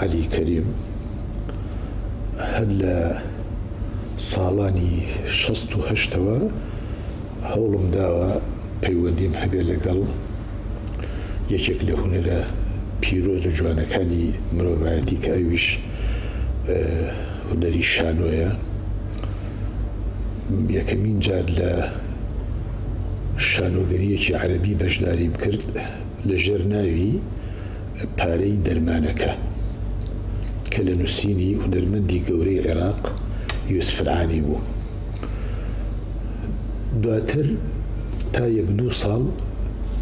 علي كريم هلا صالاني 68 هەوڵم داوە پەیوەندیم هەبێ لەگەڵ یەکێک لە هونەرە پیرۆز و جوانەکانی مرۆڤایەتی کە ئەویش هونەری شانۆیە. یەکەمین جار لە شانۆگەریەکی عەرەبی بەشداریم کرد لەژێر ناوی پارەی دەرمانەکە کە لە نووسینی هونەرمەندی گەورەی عێراق یوسف العانی بوو. دواتر تا 1-2 ساڵ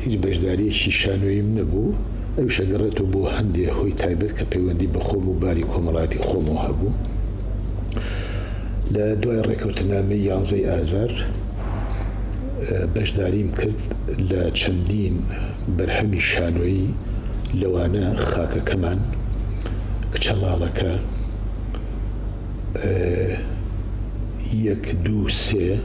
هیچ بەشداریەکی شانۆییم نەبوو. ئەویش ئەگەڕێتەوە بۆ هەندێک هۆی تایبەت کە پەیوەندی بە خۆم و باری کۆمەڵاتی خۆمەوە هەبوو. لە دوای ڕێکەوتنامەی 11 ئازار بەشداریم کرد لە چەندین بەرهەمی شانۆیی لەوانە خاکەکەمان کچەڵاڵەکە 1 2 3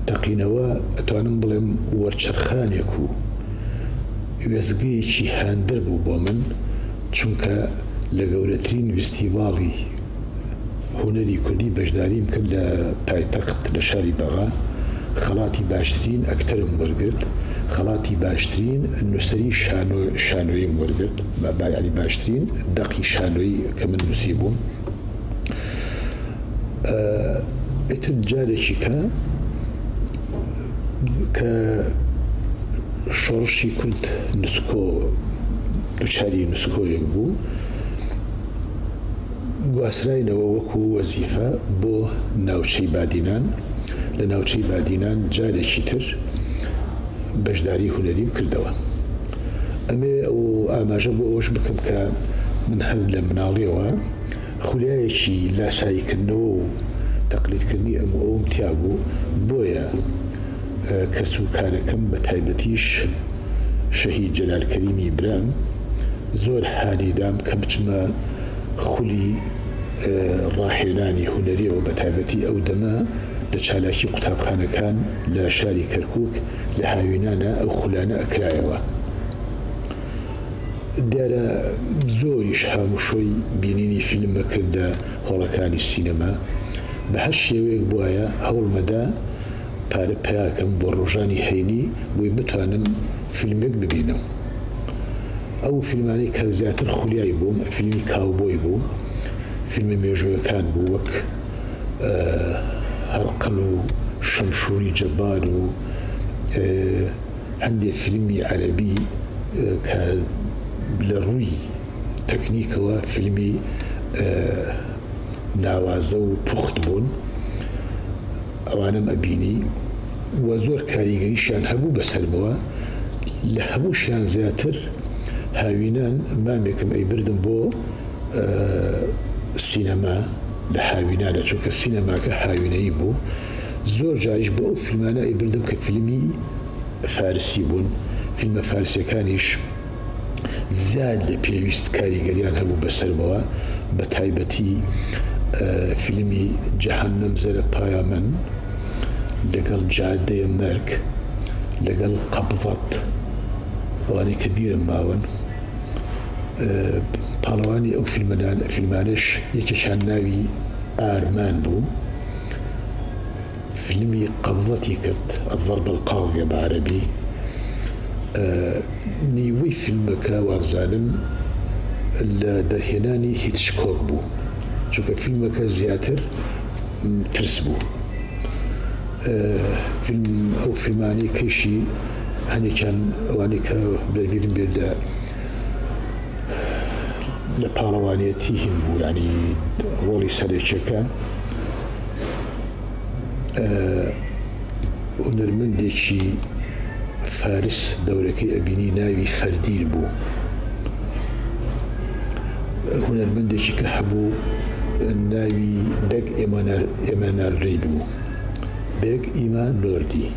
تەقینەوە ئەتوانم بڵێم وەرچەرخانێک و وێزگەیەکی هاندەر بوو بۆ من، چونکە لە گەورەترین فستیڤاڵی هونەری کوردی بەشداریم کرد لە پایتەخت لە شاری بەغا. خەڵاتی باشترین ئەکتەرم وەرگرت، خەڵاتی باشترین نووسەری شانۆییم وەرگرت، یعنی باشترین دەقی شانۆیی کە من نووسی بووم. ئیتر جارێکی کە شۆڕشی کورد نوسکۆ دووچاری نوسکۆیەک بوو، گواسراینەوە وەکو وەزیفە بۆ ناوچەی بادینان. لە ناوچەی بادینان جارێکی تر بەشداری هونەریم کردەوە. ئەمێ ئەو ئاماژە بۆ ئەوەش بکەم کە من هەر لە مناڵیەوە خولیایەکی لاساییکردنەوە و تەقلیدکردنی ئەوم تیا بوو. بۆیە کەس و کارەکەم بە تایبەتیش شەهید جەلال کەریمی برام زۆر هانیدام کە بچمە خولی ڕاهێنانی هونەریەوە، بە تایبەتی ئەو دەمە لە چالاکی قوتابخانەکان لە شاری کەرکووک لە هاوینانە ئەو خولانە ئەکرایەوە. دیارە زۆریش هاموشۆی بینینی فیلمە کردە هۆڵەکانی سینەما. بە هەر شێوەیەک بواە هەوڵمەدا پارە پیاکەم بۆ ڕۆژانی هەینی بۆی بتوانم فیلمێک ببینم. ئەو فیلمانەی کە زیاتر خولیایی بووم فیلمی کاوبۆی بوو، فیلمی مێژوویەکان بوو وەک هەرقل و شەمشوری جەبار و هەندێک فیلمی عەرەبی کە لە ڕووی تەکنیکەوە فیلمی ناوازە و پوخت بوون. ئەوانم ئەبینی و زۆر کاریگەریشیان هەبوو بەسەرمەوە. لە هەمووشیان زیاتر هاوینان مامێکم ئەیبردم بۆ سینەما لە هاوینانە، چونکە سینەماکە هاوینەیی بوو. زۆر جاریش بۆ ئەو فیلمانە ئەیبردم کە فیلمی فارسی بوون. فیلمە فارسیەکانیش زیاد لە پێویست کاریگەریان هەبوو بەسەرمەوە، بە تایبەتی فیلمی جەهەنەم زەرە پایە من لەگەڵ جادەیە مەرگ لەگەڵ قەبضەت ئەوانەی کە بیرم ماون. پاڵەوانی ئەو فیلمانش یەکێکیان ناوی ئارمان بوو. فیلمی قەبضەتی کرد الضرب القاضیە بە عەرەبی. نیوەی فیلمەکە وابزانم لە دەرهێنانی هیچکۆک بوو، چونکە فیلمەکە زیاتر ترس بوو. ئەو فیلمانی کەشی هەنێکیان ئەوانەی کە بەرگرم بێدا لە پاڵەوانیەتی هیم بوو، ینی ڕۆڵی سەرێکیەکە هونەرمەندێکی فارس دەورەکەی ئەبینی ناوی فەردین بوو. هونەرمەندێکی کە هەبوو ناوی بێگ ئێماناردەی بوو، بێگ ئیما نۆردی.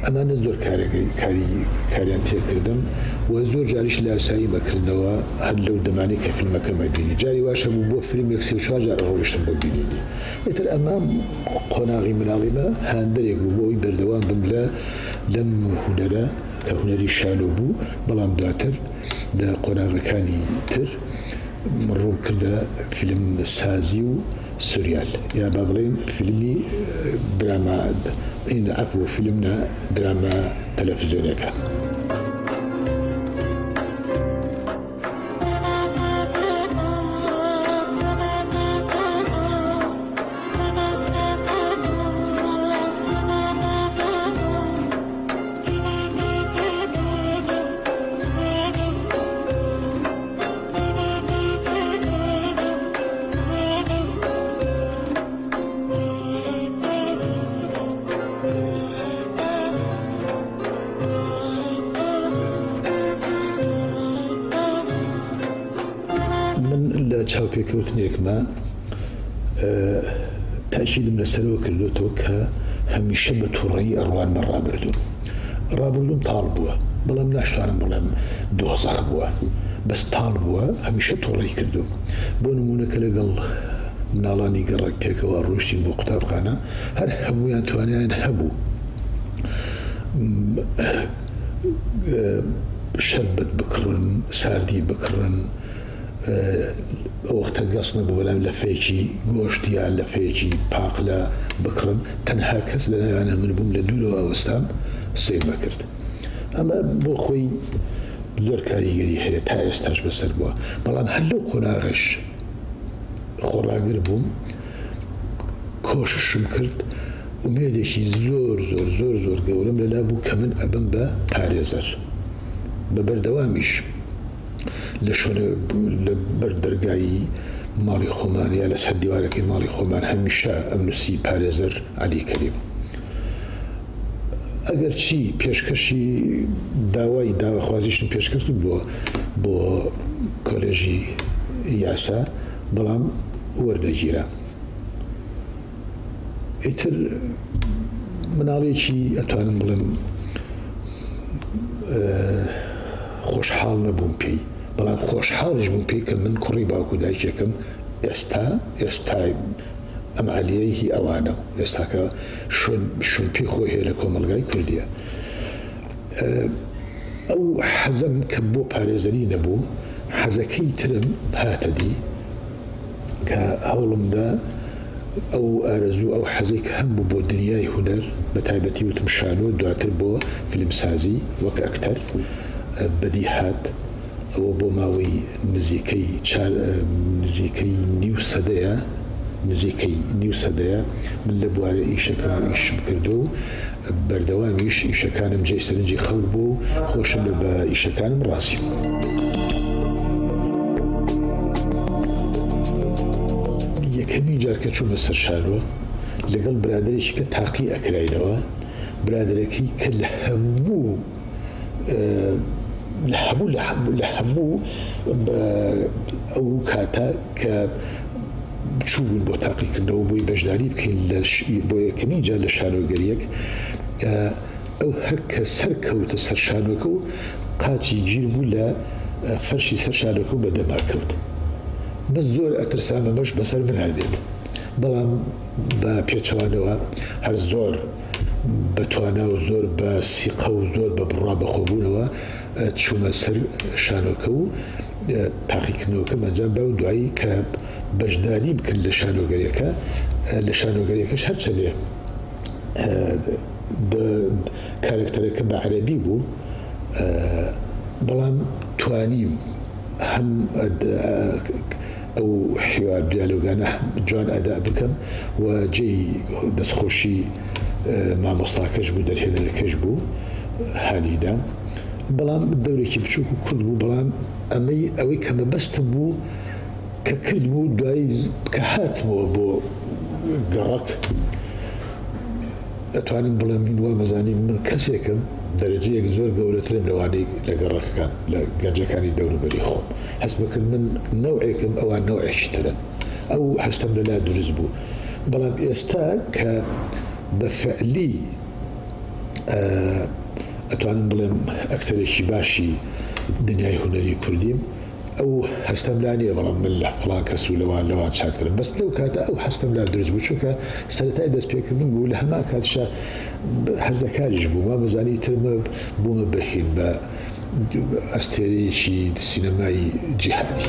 ئەمانە زۆر کاریان تێکردم و زۆر جاریش لە ئاسایی بەکردنەوە هەر لەو دەمانەی کە فیلمەکە مەبینی. جاری واشە بوو بۆ فیلمێک 34 جار ڕۆیشتم بۆ بینینی. ئیتر ئەمە قۆناغی مناڵیمە هاندەرێک بوو بۆی بەردەوام بم لەم هونەرە کە هونەری شانۆ بوو بەڵام دواتر لە قۆناغەکانی تر ڕوون کردە فیلم سازی و سوریال یا با بڵێن فیلمی دراما عفو فیلم دراما تەلەڤیزیۆنیەکە. چاوپێکەوتنێکمە تاکیدم لەسەرەوە کردوێتەوە کە هەمیشە بە تووڕەیی ئەڕوانمە ڕابردوم تاڵ بووە بەڵام ناشتوانم بڵێم دۆزەخ بووە بەس تاڵ بووە هەمیشە تووڕەی کردوم بۆ نمونەکە لەگەڵ مناڵانی گەڕێک پێکەوە ڕۆشتین بۆ قوتابخانە هەر هەموویان توانیان هەبوو شەربەت بکڕن ساردی بکڕن وەختە گەس نەبوو بەلام لەفەیەکی گۆشت یا لەفەیەکی پاقلە بکڕن تەنها کەس لە ناوانە من بووم لە دوورەوە ئەوەستام سێمە کرد ئەمە بۆ خۆی زۆر کاریگەری هەیە تا ئێستاش بەسەر بووە بەڵام هەر لەو قۆناغەش خۆڕاگر بووم کۆششم کرد ومێدێکی زۆر گەورەم لەلا بوو کە من ئەبم بە پارێزەر بە بەردەوامیش لە شۆنە لە بەردەرگایی ماڵی خۆمان یا لەسەر دیوارەکەی ماڵی خۆمان هەمیشە ئەم نووسی پارێزەر عەلی کەریم ئەگەر چی پێشکەشی داواخوازیشم پێشکەش بۆ کۆلێژی یاسا بەڵام وەرنەگیرە ئیتر مناڵێکی ئەتوانم بڵێم خۆشحاڵ نەبووم پێی بەڵام خۆشحاڵش بووم پێی کە من کوڕی باوکو دایکێکم ئێستا ئەم عەلیەی هی ئەوانە ئێستاکە شون پێی خۆی هەیە لە کۆمەلگای کوردیە ئەو حەزم کە بۆ پارێزەری نەبوو حەزەکەی ترم هاتە دی کە هەوڵمدا ئەو ئارەزوو ئەو حەزەی کە هەم بوو بۆ دنیای هونەر بە تایبەتی وتم شانۆ دواتر بۆ فیلمسازی وەک ئەکتەر بەدی هات ئەوە بۆ ماوەی نزیکەی نیو سەدەیە من لە بوارە ئیشەکەم ئیشم کردو و بەردەوامیش ئیشەکانم جێی سەرنجی خەڵک بوو خۆشم لە بە ئیشەکانم ڕاستی یەکەمی جار کە چوومە سەر شانۆ لەگەڵ برادێکی کە تاقی ئەکراینەوە برادێکی کە لە هەموو ئەو کاتە کە بچوون بۆ تاقیکردنەوە بۆی بەشداری بکەین بۆ یەکەمی جار لە شانۆگەریەک ئەو هەر کە سەرکەوتە سەر شانۆکە و قاچی گیر بوو لە فەرشی سەر شانۆکە و بەدەماکەوت بەس زۆر ئەترسام ئەمەش بەسەر من هەبێت بەڵام بە پێچەوانەوە هەر زۆر بەتوانە و زۆر بە سیقە و زۆر بە بڕا بەخۆبوونەوە چوومە سەر شانۆکە و تاقیکردنەوەکەم ئەنجام با و دوایی کە بەشداریم کرد لە شانۆگەریەکەش هەرچە لێ کارکتەرەکە بە عەرەبی بوو بەڵام توانیم هەم ئەو حیوار دیالۆگانە جوان ئەدا بکەم و جێی دەستخۆشی مامۆستاکەش بوو دەرهێنەرەکەش بوو هانیدا بەڵام دەورێکی بچووک و کورد بوو بەڵام ئەوەی کە مەبەستم بوو کە کرد بوو دوایی کە هاتمەوە بۆ گەڕک ئەتوانم بڵێم من وا مەزانیم من کەسێکم دەرەجەیەک زۆر گەورەترم لەوانەی لە گەڕەکەکان لە گەنجەکانی دەوروبەری خۆم هەست بکرد من نەوعێکم ئەوان نەوعێکی ترن ئەو هەستم لەلا دروست بوو بەڵام ئێستا کە بەفعلی ئەتوانم بڵێم ئەکتەرێکی باشی دنیای هونەری کوردیم ئەو هەستەم لا نییە بەڵام من لە فڵان کەس و لەوان چاکترم بەس لەو کاتە ئەو هەستەم لا دروست بوو چونکە سەرەتای دەستپێکردن بوو لە هەمان کاتشە هەرزەکاریش بوو ما بەزانی ترمە بوومە بەهین بە ئەستێرەیەکی سینەمای جیهانی.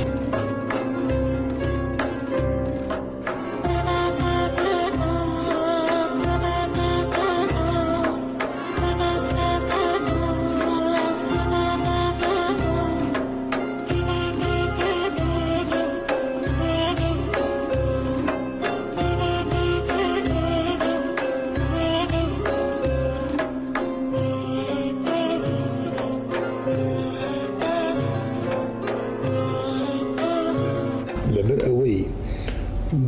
لەبەر ئەوەی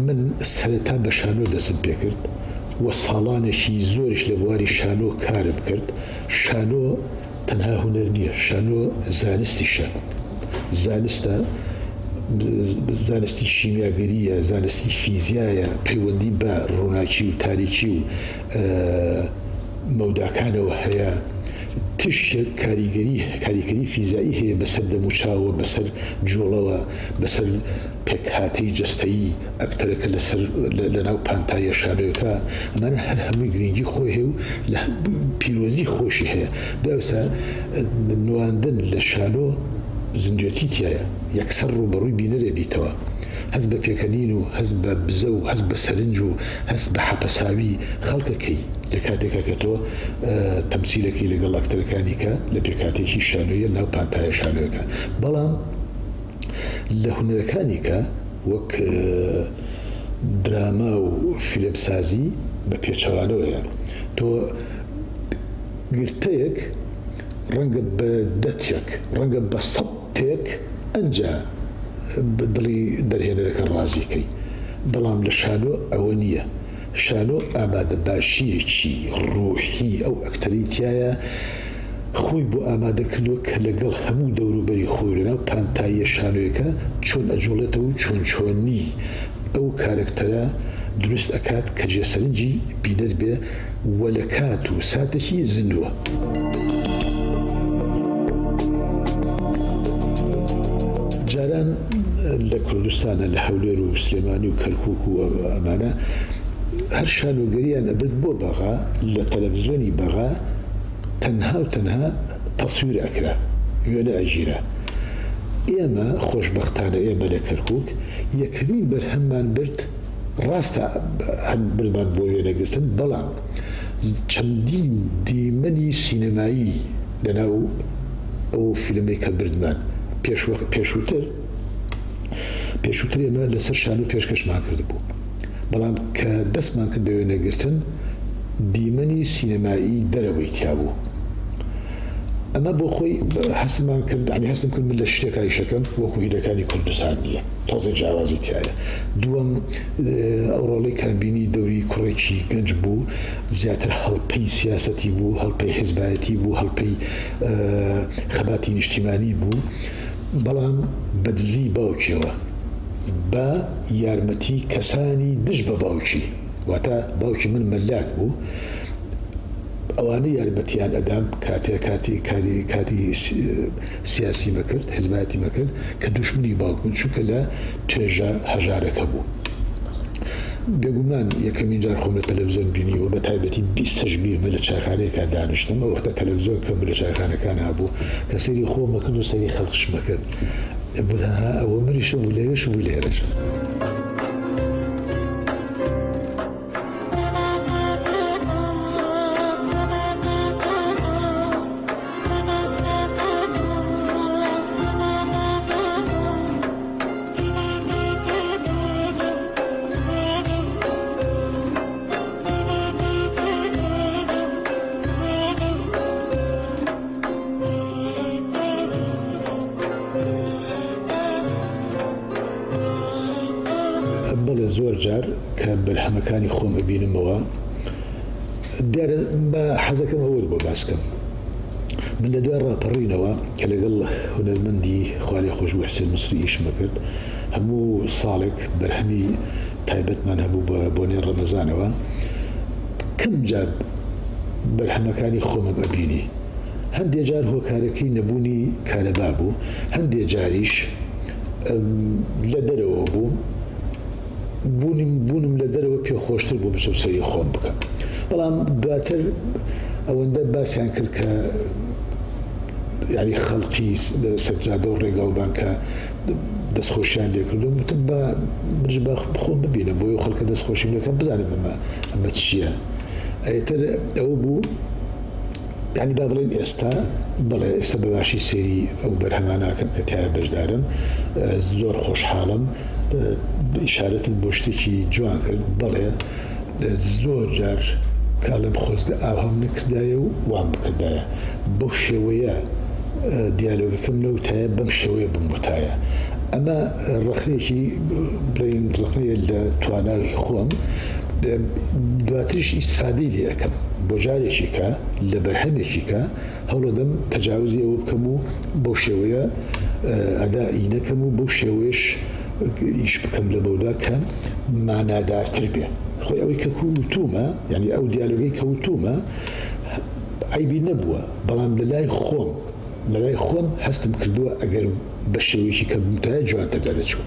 من سەرەتا بە شانۆ دەستم پێ کرد و ساڵانێکی زۆریش لە بواری شانۆ کارم کرد. شانۆ تەنها هونەر نییە، شانۆ زانستیشە، زانستە، زانستی شیمیاگەریە، زانستی فیزیایە، پەیوەندی بە ڕووناکی و تاریکی و مەوداکانەوە هەیە. تشتێک کاریگەری فیزایی هەیە بەسەر دەموچاوە، بەسەر جۆڵەوە، بەسەر پێکهاتەی جەستەیی ئەکتەرەکە لە ناو پانتایە شانۆیەکە. ئەمانە هەر هەمووی گرنگی خۆی هەیە و لە پیرۆزی خۆشی هەیە. دوایسا نواندن لە شانۆ زیندوێتی تایە، یەکسەر ڕوبەڕووی بینەرێ بیتەوە. هەست بە پێکەنین و هەست بە بزە و هەست بە سەرنج و هەست بە حەپەساوی خەڵکەکەی لە کاتێکە کە تۆ تەمسیلەکەی لەگەڵ ئەکتەرەکانی کە لە پێکاتێکی شانۆیە لەناو پانتایە شانۆیەکە. بەڵام لە هونەرەکانی کە وەک دراما و فیلمسازی بە پێچەوانەوەیە تۆ گرتەیەک ڕەنگە بە دەتێک ڕەنگە بە سەد تێک ئەنجا دڵی دەرهێنەرەکە ڕازیکەی. بەڵام لە شانۆ ئەوە نییە. شانۆ ئامادە باشیەکی ڕوحی ئەو ئەکتەری تایە خۆی بۆ ئامادەکردووە کە لەگەڵ هەموو دەوروبەری خۆی لەناو پانتاییە شانۆیەکە چۆن ئەجۆڵێتەوە و چۆنی ئەو کارکتەرە دروست ئەکات کە جێسەرنجی بینەر بێ وە لە کات و ساتێکی زیندووە. جاران لە کوردستانە لە هەولێر و سلێمانی و کەرکووک و ئەمانە هەر شانۆگەریان ئەبێت بۆ بەغا لە تەلەڤیزۆنی بەغا تەنها و تەنها تەسویر ئەکرا، وێنە ئەگیرە. ئێمە خۆشبەختانە ئێمە لە کەرکووک یەکەمین بەرهەممان برد ڕاستە بردمان بۆ وێنەگرتن، بەڵام چەندین دیمەنی سینەمایی لەناو ئەو فیلمەی کە بردمان پێشووتر ئێمە لەسەر شانۆ پێشکەشمان کرد بوو، بەڵام کە دەستمان کرد بە وێنەگرتن دیمەنی سینەمایی دەرەوەی تیا بوو. ئەمە بۆ خۆی هەستمان کرد، هەستم کرد من لە شتێکایی شەکەم وەکو هیرەکانی کوردستان نییە، تازە جیاوازی تایە. دووەم ئەو ڕۆڵەی کامبینی دەوری کوڕێکی گەنج بوو، زیاتر هەڵپەی سیاسەتی بوو، هەڵپەی حیزبایەتی بوو، هەڵپەی خەباتی نیشتیمانی بوو، بەڵام بەدزی باوکیەوە بە یارمەتی کەسانی دژ بە باوکی، واتە باوکی من مەلاک بوو، ئەوانە یارمەتیان ئەدام کاتی سیاسی مەکرد، حیزبایەتی مەکرد کە دوشمنی باوک بوون، چونکە لە توێژە هەژارەکە بوو. بێگومان یەکەمین جار خۆم لە تەلەڤیزۆن بینیوە، بە تایبەتی 20 بیر لە چایخانەیەکە دانیشتم، ئەو وەختە تەلەڤیزۆن کەم لە چایخانەکان هەبوو کە سەیری خۆمە کرد و سەیری خەڵکشمە کرد. ئەوە مریشە بوو لەوێش بوو لێرەش. بەڵێ زۆر جار کە بەرهەمەکانی خۆم ئەبینمەوە دیارە بە حەزەکەم ئەوە بۆ باسکەم. من لە دوای ڕاپەڕینەوە کە لەگەڵ هونەرمەندی خوالێ خۆش بوو حسێن مسری ئیشمە کرد، هەموو ساڵێک بەرهەمی تایبەتمان هەبوو بە بۆنێ ڕەمەزانەوە، کەم جار بەرهەمەکانی خۆمم ئەبینی. هەندێک جار هۆکارەکەی نەبوونی کارەبا بوو، هەندێک جاریش لە دەرەوە بوونم لە دەرەوە پێ خۆشتر بوو بچم سەری خۆم بکەم بەڵام دواتر ئەوەندە باسییان کرد کە یعنی خەڵقی سەجادە و ڕێگاوبان کە دەستخۆشیان لێ کردوم وتم بە خۆم ببینم بۆ خەڵکە دەستخۆشیم لەکەم بزانم ئەمە چییە ئەتر ئەوە بوو یعنی با بڵێن ئێستا بەڵێ ئێستا بەباشی سێری ئەو بەرهەماناکەم کە تایە بەشدارم زۆر خۆشحاڵم ئیشارەتت بۆ شتێکی جوان کرد بەڵێ زۆر جار کاڵم خۆزگە ئاهەم نکردایە و وام بکردایە بەو شێوەیە دیالۆگەکەم نەوتایە بەم شێوەیە بموتایە ئەمە ڕخنێکی بڵین ڕخنەیە لە تواناوی خۆم دواتریش ئیسفادەی لێ ئەەکەم بۆ جارێکی کە لە بەرهەمێکی کە هەوڵەدەم تەجاوزی ئەوە بکەم و بەو شێوەیە ئەدائی نەکەم و بەو شێوەیەش ئیش بکەم لە بەودا کە مانادارتر بێ خۆی ئەوەی کە کوتومە یعنی ئەو دیالۆگەی کەوتومە عیبی نەبووە بەڵام لە لای خۆم هەستم کردووە ئەگەر بە شێوەیەکی کە بمتایە جوانتر دەرەچوو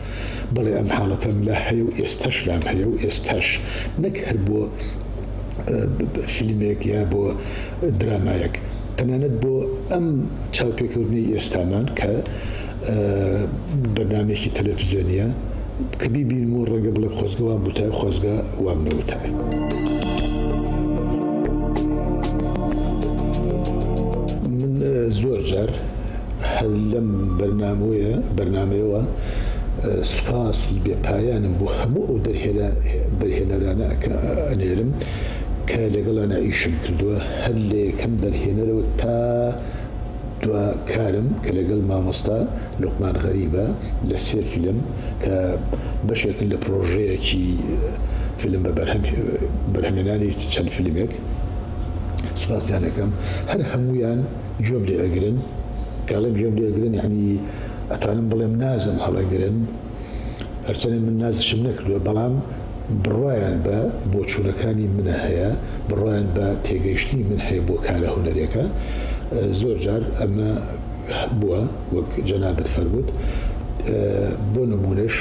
بەڵێ ئەم حاڵەتەم لە هەیە و ئێستاش لام هەیە و ئێستاش نەک هەر بۆ فیلمێک یا بۆ درامایەک تەنانەت بۆ ئەم چاوپێکەوتنی ئێستامان کە بەرنامێکی تەلەڤیزیۆنیە کە بیبین و ڕەنگە بڵێ خۆزگە وام بوتای خۆزگە وام نەوتای من زۆر جار هەر لەم بەرنامەیەوە سوپاسی بێپایانم بۆ هەموو ئەو دەرهێنەرانە ئەنێرم کە لەگەڵانە ئیشم کردووە هەر لە یەکەم دەرهێنەرەوە تا دوا کارم کە لەگەڵ مامۆستا لوقمان غەریبە لە سێ فیلم کە بەشێکن لە پرۆژەیەکی فیلم بە بەرهەمێنانی چەند فیلمێک سوپاسیان دەکەم هەر هەموویان گوێم لێ ئەگرن کاڵێم گوێم لێ ئەگرن یعنی ئەتوانم بڵێم نازم هەڵەگرن هەرچەندە من نازشم نەکردووە بەڵام بڕوایان بە بۆچوونەکانی منە هەیە بڕوایان بە تێگەیشتنی من هەیە بۆ کارە هونەرێکە زۆر جار ئەمە بووە وەک جەنابەت فەرمووت بۆ نمونەش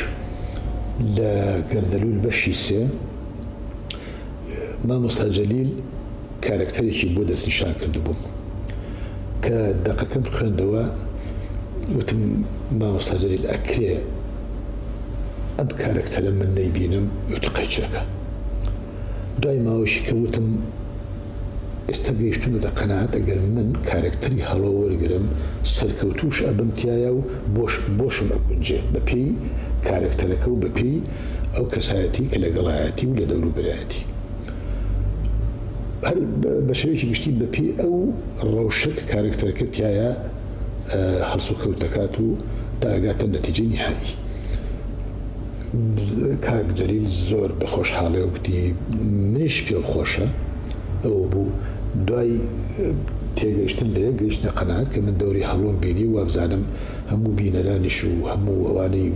لە گەردەلوول بەشی سێ مامۆستا جەلیل کارکتەرێکی بۆ دەستنیشان کردبووم کە دەقەکەم خوێندەوە وتم مامۆستا جەلیل ئەکرێ ئەم کارکتەرە من نەیبینم وتی قەیچەکە دوای ماوەشی کە وتم ئێستا گەیشتومەتە قەناعەت ئەگەر من کارکتەری هەڵۆ وەرگرم سەرکەوتوش ئەبم و بۆشم ئەگونجێ بە پێی کارکتەرەکە و بە پێی ئەو کەسایەتی کە لەگەڵایەتی و لە دەوروبەرایەتی هەر بە شێوەیەکی گشتی بە پێی ئەو ڕەوشەک کارکتەرەکە تایە هەڵس و کەوتەکات و تا ئەگاتە نەتیجەی نهایی کاک جەلیل زۆر بە خۆشحاڵی وتی منیش پێم خۆشە ئەوە بوو دوای تێگەیشتن لێ گەیشتنە قەناعەت کە من دەوری هەڵۆم بینی وابزانم هەموو بینەرانیش و هەموو ئەوانەی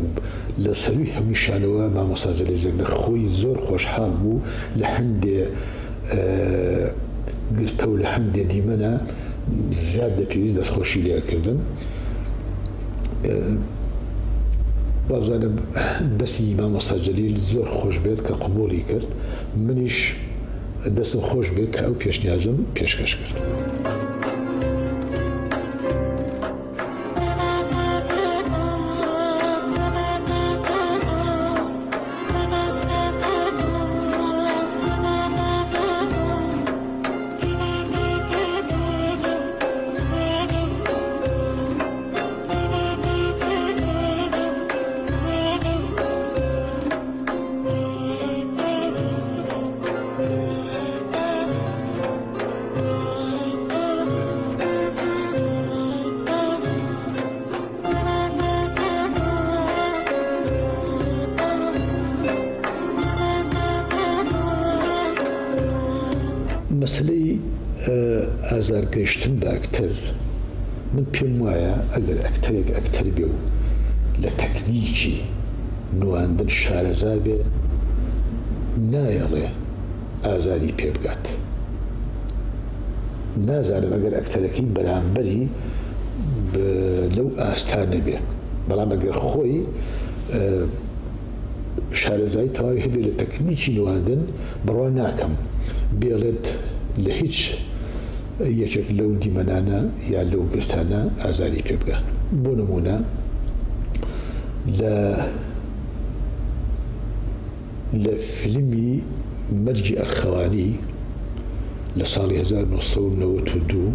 لە سەروی هەمووشانەوە مامۆستا جەلیل زەگنە خۆی زۆر خۆشحاڵ بوو لە هەندێ گرتە و لە هەندێ دیمەنە زیاد دەپێویست دەستخۆشی لێکردن وابزانم دەستی مامۆستا جەلیل زۆر خۆش بێت کە قبوڵی کرد منیش دەستم خۆش بێت کە ئەو پێشنیازم پێشکەش کرد. مەسلەی ئازارگەیشتن بە ئەکتەر من پێم وایە ئەگەر ئەکتەرێک ئەکتەر بێ و لە تەکنیکی نواندن شارەزار بێ نایەڵێ ئازاری پێ بگات نازانم ئەگەر ئەکتەرەکەی بەرامبەری لەو ئاستانە بێ بەڵام ئەگەر خۆی شارەزایی تەواوی هەبێت لە تەکنیکی نواندن بڕوا ناکەم بێڵێت لە هیچ یەکێک لەو دیمەنانە یا لەو گرتانە ئازاری پێ بگەن. بۆ نمونە لە فیلمی مەرجی ئەرخەوانی لە ساڵی 1992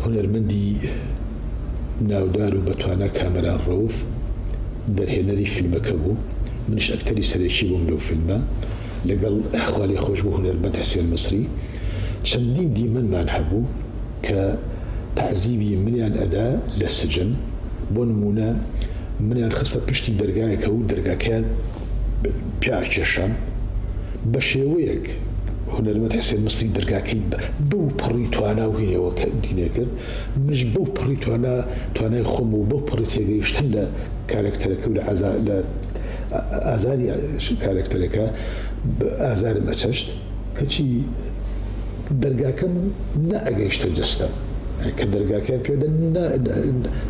هونەرمەندی ناودار و بەتوانە کامەران ڕەوف دەرهێنەری فیلمەکە بوو. منش ئەکتەری سەرەکی بووم لەو فیلمە لەگەڵ خوالی خۆش بوو هونەرمەند حسێن مسری. چەندین دیمەنمان هەبوو کە تەعزیبی منیان ئەدا لە سجن. بۆ نمونە منیان خستە پشتی دەرگایەکە و دەرگاکەیان پیاکێشان بە شێوەیەک هونەرمەند حسێن مسری دەرگاکەی بەو پڕی توانا و هینەوە دینێ کرد. منش بەو پڕی توانای خۆم و بەو پڕی تێگەیشتن لە کارکتەرەکە و لە ئازاری کارکتەرەکە ئازارم ئەچەشت کەچی دەرگاکەم نەئەگەیشتە جەستەم کە دەرگاکەیان پێدا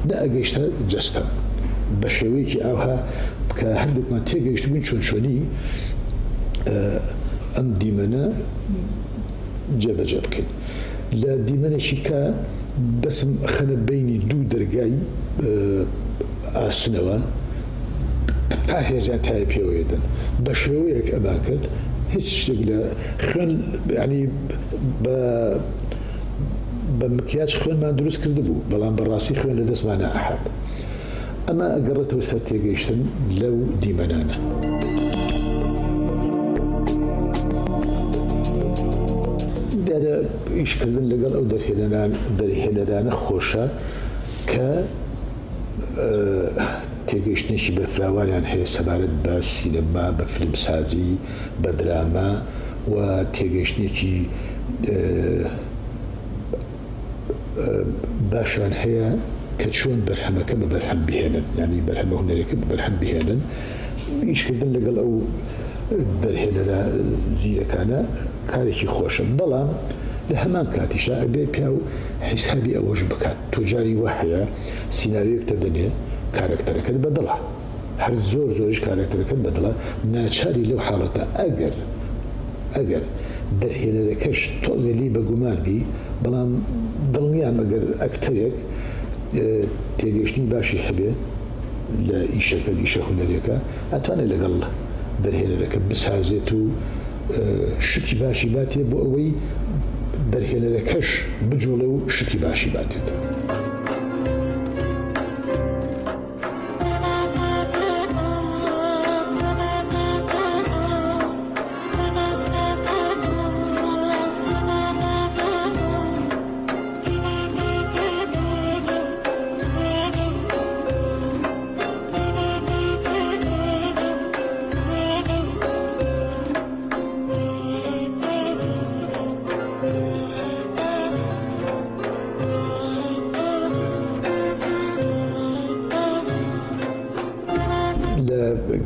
نەئەگەیشتە جەستەم بە شێوەیەکی ئاوها کە هەردووکمان تێگەیشت بووین چۆنچۆنی ئەم دیمەنە جێبەجێ بکەین. لە دیمەنێکی کە دەسم خەنە بینی دوو دەرگای ئاسنەوە تا هێزیان تای پێوەیەدن بە شێوەیەک ئەمان کرد هیچ شتێک لە خوێن ینی بە مکیاج خوێنمان دروست کرده بوو بەڵام بەڕاستی خوێن لە دەستمانە ئەحات. ئەمە ئەگەڕێتەوە سەر تێگەیشتن لەو دیمەنانە. دیارە ئیشکردن لەگەڵ ئەو دەرهێنەرانە خۆشە کە تێگەیشتنێکی بەرفراوانیان هەیە سەبارەت بە سینەما بە فیلمسازی بە دراما و تێگەیشتنێکی باشان هەیە کە چۆن بەرهەمەکە بە بەرهەم بهێنن ینی بەرهەمە هونەرێکە بە بەرهەم بهێنن. ئیشکردن لەگەڵ ئەو دەرهێنەرە زیرەکانە کارێکی خۆشە بەڵام لە هەمان کاتیشا ئەبێ پیا و حیسابی ئەوەش بکات. تۆ جاری وا هەیە سیناریۆیەکتە دەنێ کارکتەرەکەت بەدڵە هەر زۆریش کارکتەرەکەت بەدڵە ناچاری لەو حاڵەتە ئەگەر دەرهێنەرەکەش تۆزێ لی بەگومان بی بەڵام دڵنیام ئەگەر ئەکتەرێک تێگەیشتنی باشی هەبێ لە ئیشەکە ئیشە هونەرێکە ئەتوانێت لەگەڵ دەرهێنەرەکە بسازێت و شتی باشی باتێ بۆ ئەوەی دەرهێنەرەکەش بجۆڵێ و شتی باشی باتێت.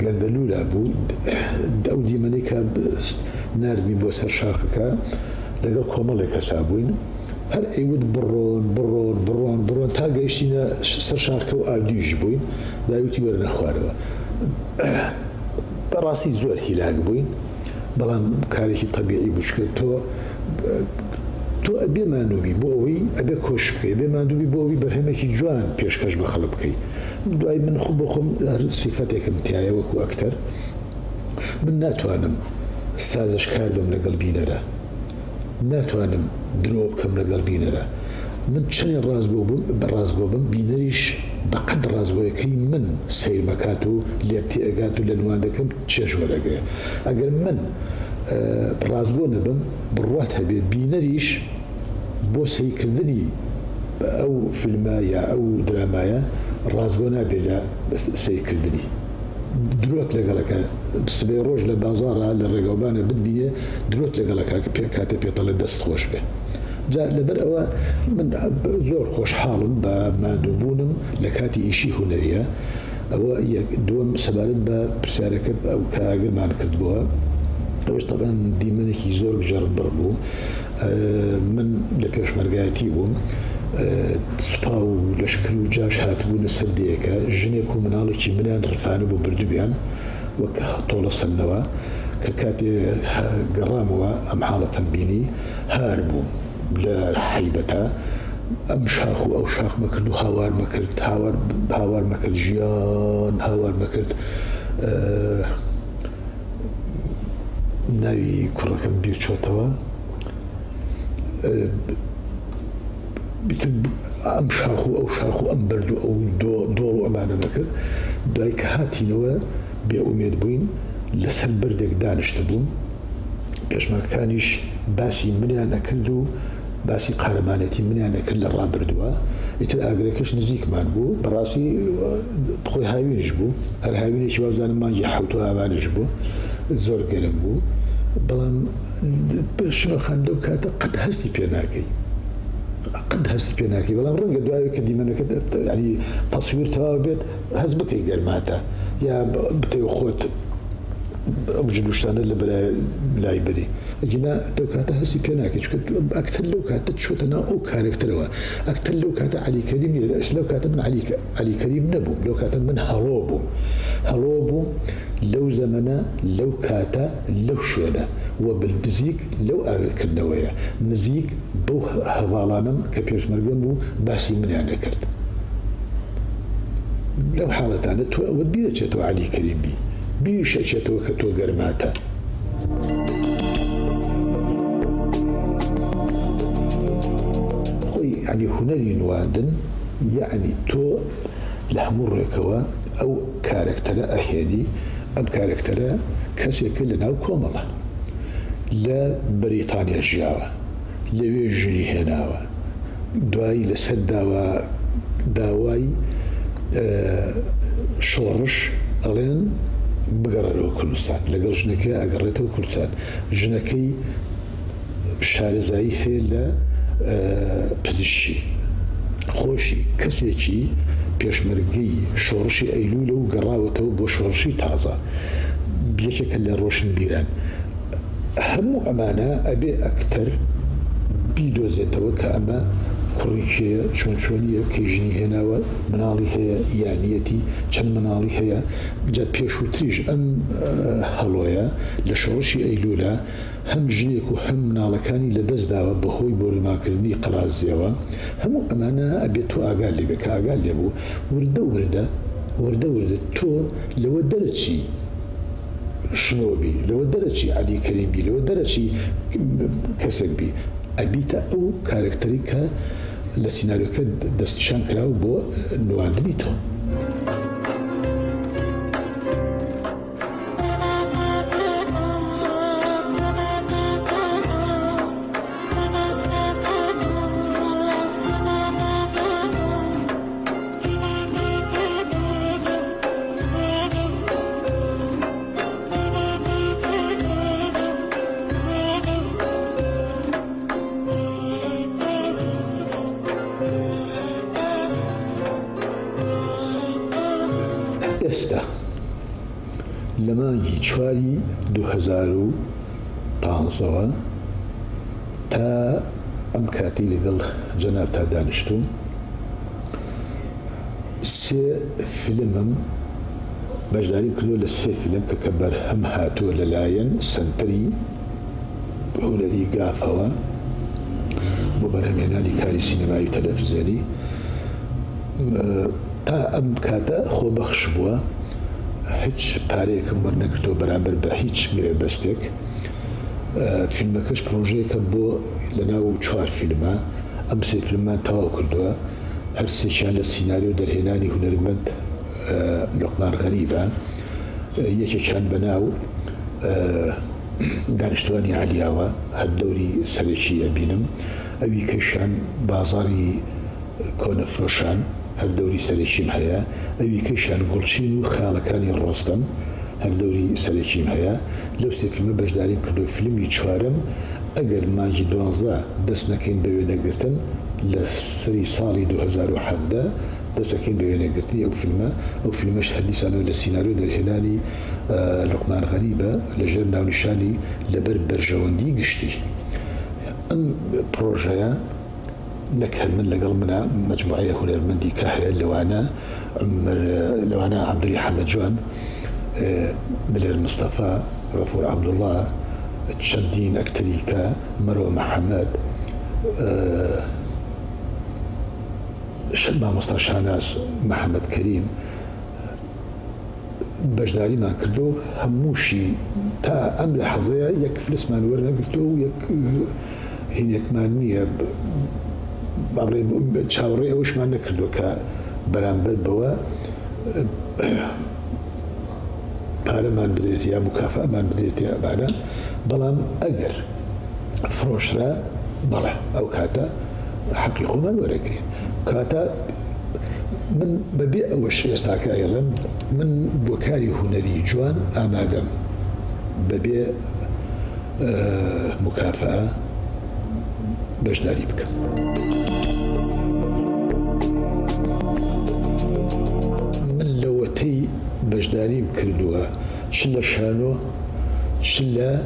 گەردەلوولا بوو ئەو دیمەنەی کە نردمی بۆ سەر شاخەکە لەگەڵ کۆمەڵێک کەسا بووین هەر ئەیوت بڕۆن تا گەیشتینە سەر شاخەکە و ئاودیش بووین داویتی وەرنە خوارەوە. بەڕاستی زۆر هیلاک بووین بەڵام کارێکی تەبیعی بووشکە تۆ ئەبێ ماندووبی بۆ ئەوەی ئەبێ کۆش بکەی بێ ماندووبی بۆ ئەوەی بەرهەمێکی جوان پێشکەش بە خەڵک بکەی. دوای من خۆ بۆ خۆم سیفەتێکم تایە وەکو ئەکتەر من ناتوانم سازشکار بم لەگەڵ بینەرە ناتوانم درۆ بکەم لەگەڵ بینەرە. من چەند ڕازگۆ بم بینەریش بەقەد ڕازگۆیەکەی من سیر مەکات و لێبتی ئەگات و لە نوان دەکەم چێژ وەرەگرێ. ئەگەر من ڕازگۆ نەبم بڕوات هەبێت بینەریش بۆ سەیرکردنی ئەو فیلمە یا ئەو درامایە ڕازگۆ نابێت لە سەیرکردنی درۆت لەگەڵەکە سبەی ڕۆژ لە بازاڕە لە ڕێگەوبانە ببینێ درۆت لەگەڵەکە کاتێ پێتەڵە دەست خۆش بێ. جا لەبەر ئەوە من زۆر خۆشحاڵم بە مادووبوونم لە کاتی ئیشی هونەریە. ئەوە دووەم سەبارەت بە پرسیارەکە ئەو کاگرمان کردبووە ئەوش طبعا دیمەنێکی زۆر ژەڕبڕ بوو. من لە پێشمەرگایەتی بووم سوپا و لەشکر و جاش هاتبوونە سەر دەیەکە ژنێک و مناڵێکی منیان ڕفانە بۆ بردوبیان وەک تۆڵە سەرنەوە کە کاتێ گەڕامەوە ئەم حاڵەتەم بینی هار بووم لە حیبەتە ئەم شاخ و ئەو شاخ مەکرد و هاوار مەکرد هاوار مەکرد ژیان هاوار مەکرد ناوی کوڕەکەم بیر چۆتەوە ئەم شاخ و ئەو شاخ و ئەم بەرد و ئەو دۆڵ و ئەمانە نەکرد دوای کە هاتینەوە بێئومێد بووین لەسەر بەردێک دانیشتە بووم پێشمەرگەکانیش باسی منیان نەکرد و باسی قارەمانەتی منیان نەکرد لە ڕابردووە ئیتر ئاگرەکەش نزیکمان بوو بەڕاستی خۆی هاوینش بوو هەر هاوینێکی وازانم مانگی حەوت و ئاوانش بوو زۆر گەرم بوو بەڵام شنۆخان لەو کاتە قەت هەستی پێ ناکەی قەت هەستی پێ ناکەی بەڵام ڕەنگە دوای کە دیمەنەکە ینی تەسویر تەواو بێت هەست بکەی گەرماتە یا بتەوە خۆت ئەم جلوشتانە لە لای بەری ئەگینا لەو کاتە هەستی پێ ناکەی چکە ئەکتەر لەو کاتە چۆتە ناو ئەو کارکتەرەوە ئەکتەر لەو کاتە عەلی کەریم لەو کاتە من عەلی کەریم نەبووم لەو کاتە من هەڵۆ بووم لەو زەمەنە لەو کاتە لەو شوێنە وە بالنزیک لەو ئاگرکردنەوەیە نزیک بەو هەواڵانم کە پێشمەرگەم بوو باسی منیان نەکرد لەو حاڵەتانە تۆ ئەوەت بیرەچێتەوە عەلی کەریم بی بیشەچێتەوە کە تۆ گەرماتە خۆی ینی هونەری نواندن یعنی تۆ لە هەموو ڕێکەوە ئەو کارکتەرە ئەهێنی ئەم کارکتەرە کەسێکە لە ناو کۆمەڵە لە بەریتانیا ژیاوە لەوێ ژنی هێناوە دوایی لەسەر داوای شۆڕش ئەڵێن بگەڕێتەوە کوردستان لەگەڵ ژنەکەی ئەگەڕێتەوە کوردستان ژنەکەی شارەزایی هەیە لە پزیشکی خۆشی کەسێکی پێشمەرگەی شۆڕشی ئەیلولە و گەڕاوەتەوە بۆ شۆڕشی تازە یەکێکە لە ڕۆشن بیران هەموو ئەمانە ئەبێ ئەکتەر بیدۆزێتەوە کە ئەمە کوڕێکیە چۆنیە کەی ژنی هێناوە مناڵی هەیە یانیەتی چەند مناڵی هەیە جا پێشووتریش ئەم هەڵۆیە لە شۆڕشی ئەیلولە هەم ژنێک و هەم مناڵەکانی لە دەستداوە بەهۆی بۆرماکردنی قەڵازیەوە هەموو ئەمانە ئەبێت تۆ ئاگال لێبێ کە ئاگال لێبوو وردە تۆ لەوە دەرەچی شنۆبی لەوە دەرەچی عەلی کەریم بی لەوە دەرەچی کەسێک بی ئەبیتە ئەو کارکتەری کە لە سیناریۆکە دەستنیشان کراوە بۆ نواندنی تۆ ئێستا لە مانگی 4 2015ەوە تا ئەم کاتی لەگەڵ جەناب تا دانیشتوم 3 فیلمم بەشداری کردووە لە 3 فیلم کە بەرهەم هاتووە لەلایەن سنتەری هونەری گافەوە بۆ بەرهەمهێنانی کاری سینەمایی و تەلەڤیزیۆنی تا ئەم کاتە خۆبەخش بووە هیچ پارەیەکم وەرنەگرتەوە بەرامبەر بە هیچ میرەبەستێک فیلمەکەش پرۆژەیەکە بۆ لەناو 4 فیلمە ئەم 3 فیلممان تەواو کردووە هەر سێکیان لە سیناریۆ دەرهێنانی هونەرمەند لوقمان غەریبە یەکێکیان بەناو دانیشتوانی عەلیاوە هەر دەوری سەرەکی ئەبینم ئەوی کەشان بازاڕی کۆنەفرۆشان هەر دەوری سەرەکیم هەیە ئەوی کەشان گوڵچین و خاڵەکانی ڕۆستەم هەر دەوری سەرەکیم هەیە لەو 3 فیلمە بەشداریم کردو فیلمی 4م ئەگەر مانگی 12 دەست نەکەین بە وێنەگرتن لە سەری ساڵی 2017 دەستەکەین بە وێنەگرتنی ئەو فیلمەش هەردیسانەوە لە سیناریۆ دەرهێنانی لوقمان غەریبە لەژێر ناونیشانی لەبەر بەرژەوەندی گشتی ئەم پرۆژەیە نكهل من لقل منا مجموعية هنرمندي كهيا لوانا عبد الحمد جوان ملير مصطفى غفور عبد الله تشدين أكتريكا مروة محمد شلما مصطفى شاناس محمد كريم بجداري ما كردو هموشي تا أم لحظة يك فلس ما نورنا قلتو يك هينك ما نية بعضي تشاوري وش ما نكردو كبرامبر بوا بارمان بدريتي يا مكافأة ما بدريتي يا بعدا بلام أجر فروشرا بلا أو كاتا حقيقة ما نورقين كاتا من ببيع وش يستاك أيضا من بوكاري هنري جوان آمادم ببيع مكافأة بجداري بك من لوتي بجداري بكردوها شلا شانو شلا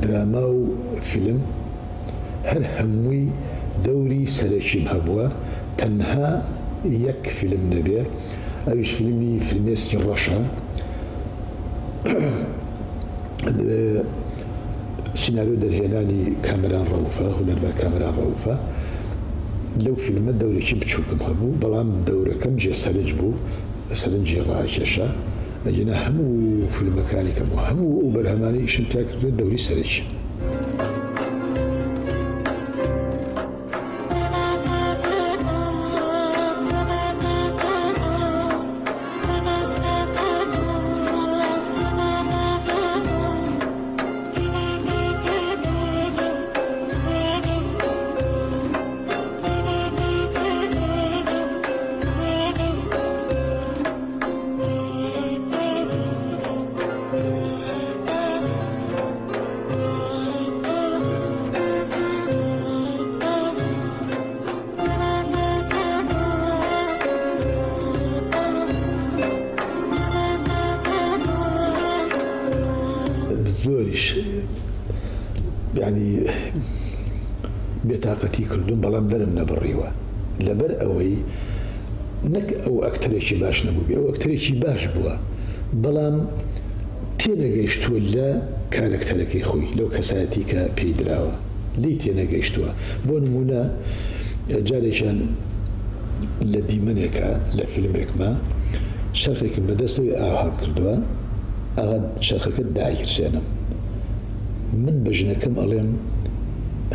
دراما وفيلم هر هموي دوري سرشي بهبوا تنها يك فيلم نبيه أيش فيلمي سكين رشا سيناريو درهيناني كاميران روفة هنرمى كاميران روفة لو فيلم الدوري شي بتشوفكم هبو بلام دورة كم جي سرنج بو سرنجي راكشة أجينا همو في المكان كم همو وبرهماني إيش نتاكل الدوري سرنج زوريش يعني بطاقتي كلهم بلام درمنا بالريوة لبر أوي نك أو أكتر شيء باش نبوي أو أكتر شيء باش بوا بلام تينا جيشتوا لا كان أكتر كي خوي لو كساتي كبيدراوة لي تينا جيشتوا بون منا جالشان لدي منك لفيلمك ما شرخك بدستوي أهاب كردوا أغاد شرخك الداعي سينم من بجنكم أليم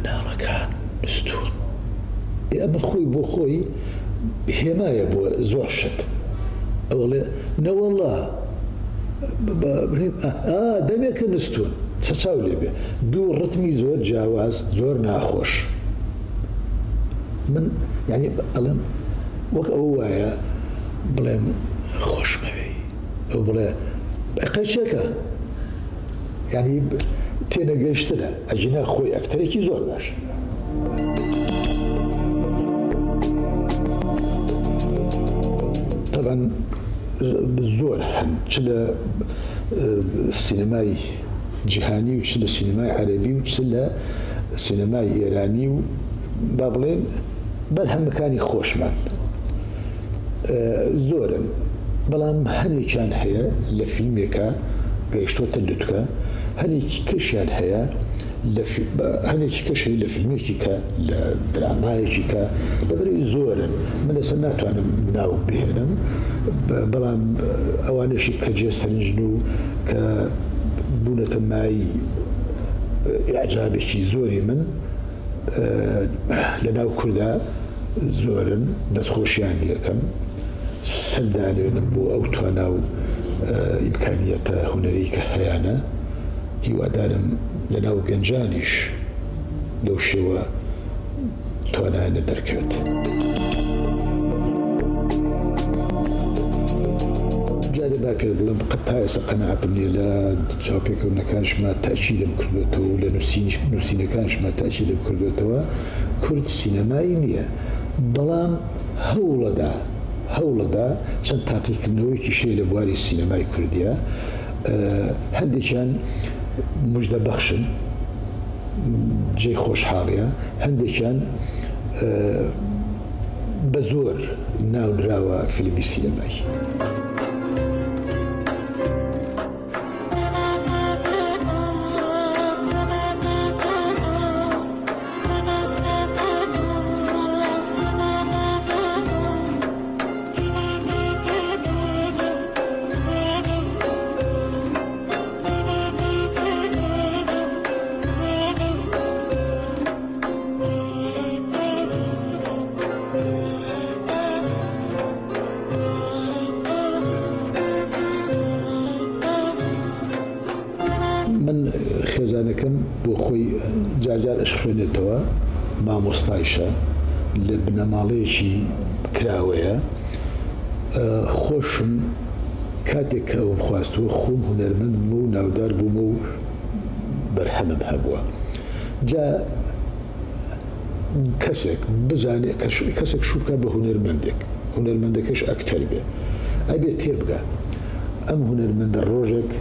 نارا كان نستون أما خوي بو خوي هي ما يبو زوشت أولا نا والله دميك نستون تساولي به دو رتمي زور جاواز زور ناخوش من يعني ألم وك أوايا بلام خوش مبي أو بلا أقل شكا يعني تينا قيشتنا أجينا خوي أكتر كي زور باش طبعا بالزور تشلا السينماي جهاني وتشلا السينماي عربي وتشلا السينماي إيراني بابلين بلهم مكاني خوش من زورا بلام هني كان هي لفيلميكا قيشتو تدتكا هني كشان هي هني كش هي لفيلميكا لدرامايكا دبري زورا من سناتو انا ناو بهنم بلام اواني شي كجسنجنو كبونة ماي اعجابي شي زوري من لناو كردا زورا بس خوشيان ليكم سنداني بو أو تواناو إمكانية هنريك هيانا هو دارم لناو جنجانيش لو شوا توانانا دركات جادي باكر بلم قطعي قناعة مني لا شابيك ونا كانش ما تأكيد بكردوتو ولا نسينا كانش ما تأكيد بكردوتو كرد سينمائي نية بلام هولدا چەند تاقیکردنەوەیەکی شەی لە بواری سینەمای کوردیە هەندێکیان موژدەبەخشن جێی خۆشحاڵیە هەندێکیان بە زۆر ناونراوە فیلمی سینەمایی. من خێزانەکەم بۆ خۆی جارجار ئەش خوێنێتەوە مامۆستایشە لە بنەماڵەیەکی کراوەیە خۆشم کاتێک کە ئەوم خواستووە خۆم هونەرمەند بووم و ناودار بوومە و بەرهەمم هەبووە جا کەسێک بزانێ کەسێک شوکە بە هونەرمەندەکەش ئەکتەر بێ ئەبێ تێبگە ئەم هونەرمەندە ڕۆژێک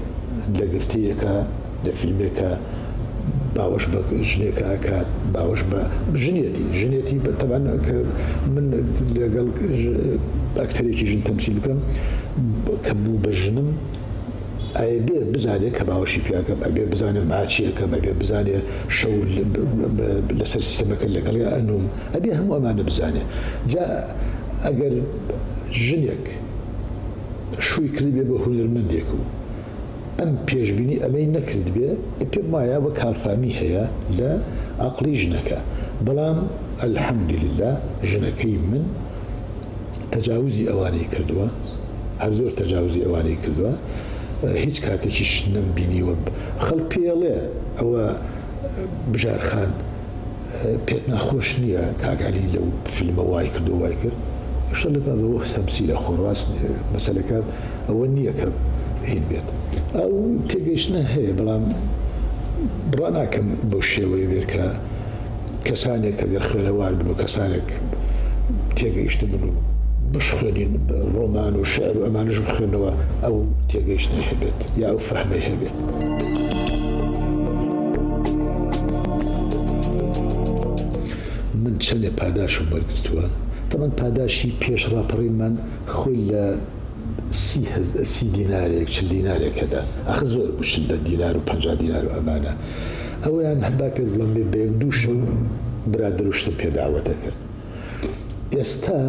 لە گرتەیەکە لە فیلمێکە باوەش بە ژنێکە ئەکات باوەش بە ژنێتی تەبان کە من لەگەڵ ئەکتەرێکی ژن تەمسیل بکەم کە بوو بە ژنم ئەبێ بزانێت کە باوەشی پیاکەم ئەبێ بزانێت ماچیەکەم ئەبێ بزانێت شەو لەسەر سیستەمەکە لەگەڵی ئەنوم ئەبێ هەموو ئەمانە بزانێت جا ئەگەر ژنێک شووی کردی بێ بە هونەرمەندێک و ئەم پێشبینی ئەمەی نەکرد بێ پێم وایە بە کارفامی هەیە لە عەقڵی ژنەکە بەڵام ئەلحەمدولillah ژنەکەی من تەجاوزی ئەوانەی کردووە هەر زۆر تەجاوزی ئەوانەی کردووە هیچ کاتێکیش نەمبینیوە خەڵک پێڵێ ئەوە بژارخان پێت ناخۆش نییە کاگالی لەو فیلمە وای کرد و وای کرد شە لە بەوە تەمسیلە خۆڕاست مەسەلەکە ئەوە نییە کە هین بێت ئەو تێگەیشتنە هەیە بەڵام بڕا ناکەم بۆ شێوەیە بێت کە کەسانێک ئەگەر خوێنەوار بن و کەسانێک تێگەیشتە بن و بشخوێنین ڕۆمان و شعر و ئەمانش بخوێنەوە ئەو تێگەیشتنە هەبێت یا ئەو فەهمەی هەبێت. من چەندێ پاداشم وەرگرتووە تەمەن پاداشی پێش ڕاپەڕیمان خۆی لە 30 دینارێک 40 دینارێکەدا ئەخ زۆر بشن 10 دینار و 50 دینار و ئەمانە ئەویان هەبا پێ بڵم بە یەک دوو شەو برادرشتم پێداوەتە کرد ئێستا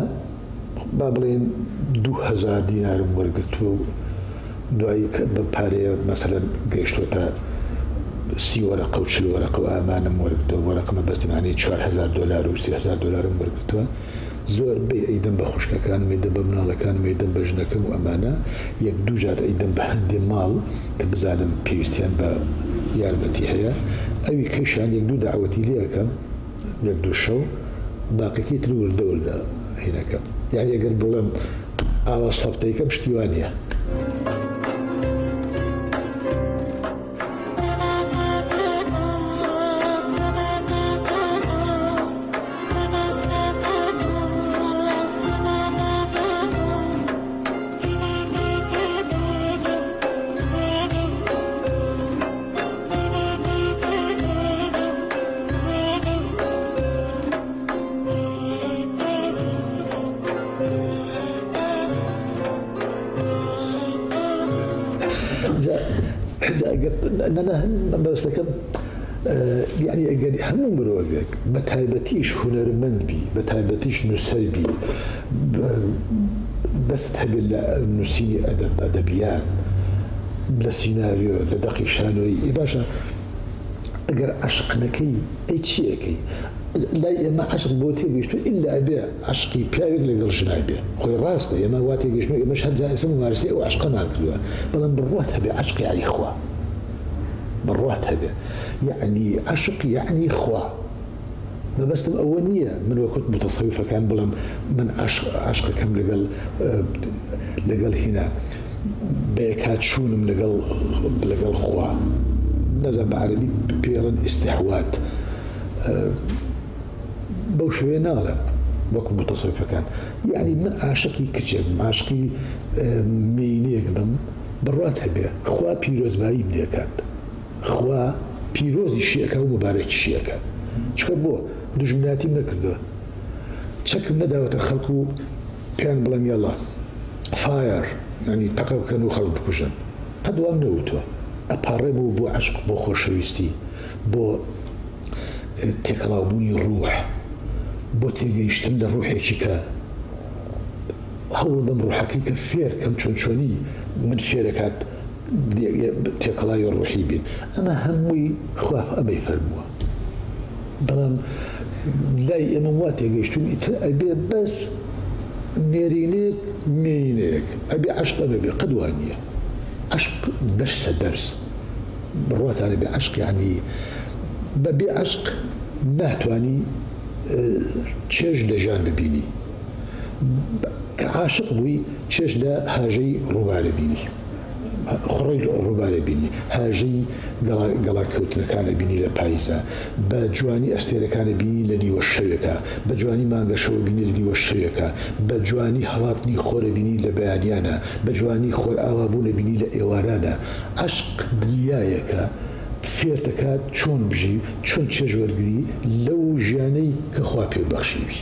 با بڵێن 2000 دینارم وەرگرتووە و دوایی بە پارەیە مەسەلەن گەیشتوەتە 30 وەرەقە و 40 وەرەقە و ئەمانم وەرگرتووە وەرەقەمە بەستمانەی 4000 دلار و 30,000 دلارم وەرگرتووە زۆر بێ ئەیدەم بە خوشکەکانم ئەیدەم بە مناڵەکانم ئەیدەم بە ژنەکەم و ئەمانە یەک دوو جار ئەیدەم بە هەندێ ماڵ کە بزانم پێویستیان بە یارمەتی هەیە ئەوی کەشیان یەک دوو داوەتی لێەکەم یەک دوو شەو باقیەکەی تر وردە هینەکەم یعنی ئەگەر بڵێم ئاوا سەفتەیەکەم شتیوانە بەستەکەم یعنی ئەگەری هەموو مرۆڤێک بە تایبەتیش هونەرمەند بی بە تایبەتیش نووسەر بی دەست هەبێت لە نووسینی ئەدەبیات لە سیناریۆ لە دەقی شانۆی باشە ئەگەر عەشقنەکەی ئەی چیەکەی لای ئێمە عەشق بۆ تێگەیشتووە ئیلا ئەبێ عەشقی پیاوێک لەگەڵ ژنای بێ خۆی ڕاستە ئێمە وا تێگەیشتووە ئێمەش هەرجا ئێستا ممارسەی ئەو عەشقەمان کردووە بەڵام بڕوات هەبێ عەشقی عەلی خوا بڕوات هەبێ یعنی عەشق یعنی خوا مەبەستم ئەوە نییە من وەکوت متەسەویفەکان بڵم من عەشقەکەم لەگەڵ هینا بەیەکات چوونم لەگەڵ خوا نەزان بە عەرەبی پێڵن ئیستیحوات بەو شوێ ناڵێم وەکو متەسەویفەکان یعنی من عاشقی کچێکم عاشقی مینەیەک بم بڕوات هەبێ خوا پیرۆزباییم لێکات خوا پیرۆزی شیەکە و مبارەکی شیەکە چکە بۆ دوژمناتیم نەکردووە چەکم نەداوەتە خەڵکو و پێیان بڵێم یاڵا فایر ینی تەقە بکەن و خەڵک بکوژن قەدوام نەوتوە ئەپارڕێمەوە بۆ عەشق بۆ خۆشەویستی بۆ تێکەڵاوبوونی ڕوح بۆ تێگەیشتن لە ڕوحێکی کە هەوڵ دەم ڕوحەکەی کە فێر کەم چۆنچۆنی من فێرەکات تێکەڵاوی ڕوحی بین ئەمە هەمووی خواف ئەمەی فەرمووە بەڵام لای ئێمە وا تێگەیشتون ئیتر ئەبێ بەس نێرینێک مێینەیەک ئەبێ عەشق ئەمە بێ قەدوان نییە عەشق دەرسە دەرس بڕواتانە بێ عەشق یعنی بەبێ عەشق ناتوانی چێژ لە ژیان ببینی کە عاشق بووی چێژ لە هاژەی ڕووبارە بینی خوڕی ڕووبارە بینی هاژەی گەڵاکەوتنەکانە بینی لە پاییزە بە جوانی ئەستێرەکانە بینی لە نیوە شەوێکە بە جوانی مانگە شەوە بینی لە نیوە شەوێکە بە جوانی هەڵاتنی خۆرە بینی لە بەیانیانە بە جوانی خۆر ئاوابوونە بینی لە ئێوارانە عەشق دنیایەکە فێر دەکات چۆن بژی چۆن چێژ وەرگری لەو ژیانەی کە خوا پێ بەخشیوی